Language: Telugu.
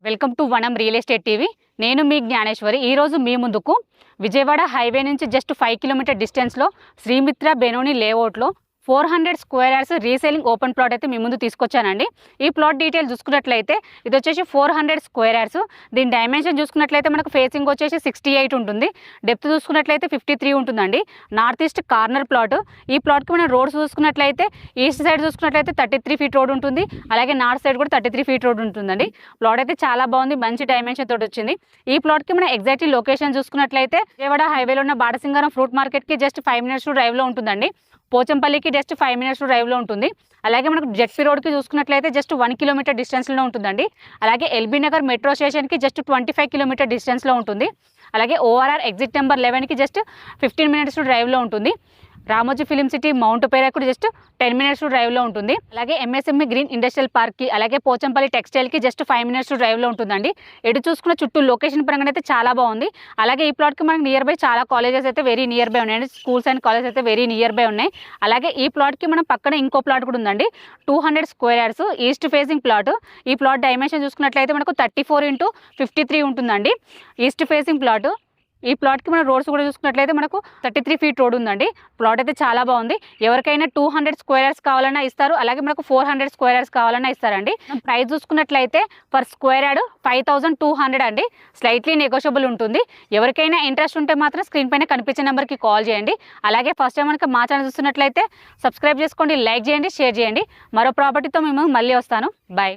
వెల్కమ్ టు వనం రియల్ ఎస్టేట్ టీవీ. నేను మీ జ్ఞానేశ్వరి. ఈరోజు మీ ముందుకు విజయవాడ హైవే నుంచి జస్ట్ 5 కిలోమీటర్ డిస్టెన్స్లో శ్రీమిత్ర బెనోని లేఅవుట్లో 400 square yards reselling open plot అయితే మీ ముందు తీసుకొచ్చానండి. ఈ ప్లాట్ డీటెయిల్ చూసుకున్నట్లయితే ఇది వచ్చేసి 400 స్క్వేర్ యార్డ్స్. దీని డైమెన్షన్ చూసుకున్నట్లయితే మనకు ఫేసింగ్ వచ్చేసి 68 ఉంటుంది. డెప్త్ చూసుకున్నట్లయితే 53 ఉంటుందండి. North east corner plot. ఈ ప్లాట్కి మనం రోడ్స్ చూసుకున్నట్లయితే ఈస్ట్ సైడ్ చూసుకున్నట్లయితే 33 ఫీట్ రోడ్ ఉంటుంది. అలాగే నార్త్ సైడ్ కూడా 33 ఫీట్ రోడ్ ఉంటుందండి. ప్లాట్ అయితే చాలా బాగుంది, మంచి డైమెన్షన్ తోటి వచ్చింది. ఈ ప్లాట్కి మనం ఎగ్జాక్ట్లీ లొకేషన్ చూసుకున్నట్లయితే విజయవాడ హైవేలో ఉన్న బాటసింగారం ఫ్రూట్ మార్కెట్కి జస్ట్ 5 మినిట్స్ డ్రైవ్లో ఉంటుందండి. పోచంపల్లికి జస్ట్ 5 మినిట్స్ డ్రైవ్లో ఉంటుంది. అలాగే మనకు జెడ్పీ రోడ్కి చూసుకున్నట్లయితే జస్ట్ 1 కిలోమీటర్ డిస్టెన్స్లో ఉంటుందండి. అలాగే ఎల్బీ నగర్ మెట్రో స్టేషన్కి జస్ట్ 25 కిలోమీటర్ డిస్టెన్స్లో ఉంటుంది. అలాగే ఓఆర్ఆర్ ఎగ్జిట్ నెంబర్ 11కి జస్ట్ 15 మినిట్స్ డ్రైవ్లో ఉంటుంది. రామోజీ ఫిలిం సిటీ మౌంట్ పేరాకు జస్ట్ 10 మినిట్స్ డ్రైవ్లో ఉంటుంది. అలాగే ఎంఎస్ఎంఈ గ్రీన్ ఇండస్ట్రియల్ పార్క్కి అలాగే పోచంపల్లి టెక్స్టైల్కి జస్ట్ 5 మినిట్స్ డ్రైవ్లో ఉంటుందండి. ఎటు చూసుకున్న చుట్టూ లొకేషన్ పరంగా అయితే చాలా బాగుంది. అలాగే ఈ ప్లాట్కి మనకి నియర్ బై చాలా కాలేజెస్ అయితే వెరీ నియర్ బై ఉన్నాయండి. స్కూల్స్ అండ్ కాలేజెస్ అయితే వెరీ నియర్ బై ఉన్నాయి. అలాగే ఈ ప్లాట్కి మనం పక్కన ఇంకో ప్లాట్ కూడా ఉందండి. 200 square yards east facing plot. ఈ ప్లాట్ డైమెన్షన్ చూసుకున్నట్లయితే మనకు 34x53 ఉంటుందండి. East facing plot. ఈ ప్లాట్కి మన రోడ్స్ కూడా చూసుకున్నట్లయితే మనకు 33 ఫీట్ రోడ్ ఉందండి. ప్లాట్ అయితే చాలా బాగుంది. ఎవరికైనా 200 స్క్వేర్ యార్డ్స్ కావాలన్నా ఇస్తారు. అలాగే మనకు 400 స్క్వేర్ యార్డ్స్ కావాలన్నా ఇస్తారండి. ప్రైస్ చూసుకున్నట్లయితే పర్ స్క్వేర్ యార్డ్ 5200 అండి. స్లైట్లీ నెగోషియబుల్ ఉంటుంది. ఎవరికైనా ఇంట్రెస్ట్ ఉంటే మాత్రం స్క్రీన్ పైన కనిపించే నెంబర్కి కాల్ చేయండి. అలాగే ఫస్ట్ టైం మనకు మా ఛానల్ చూస్తున్నట్లయితే సబ్స్క్రైబ్ చేసుకోండి, లైక్ చేయండి, షేర్ చేయండి. మరో ప్రాపర్టీతో మేము మళ్ళీ వస్తాను. బాయ్.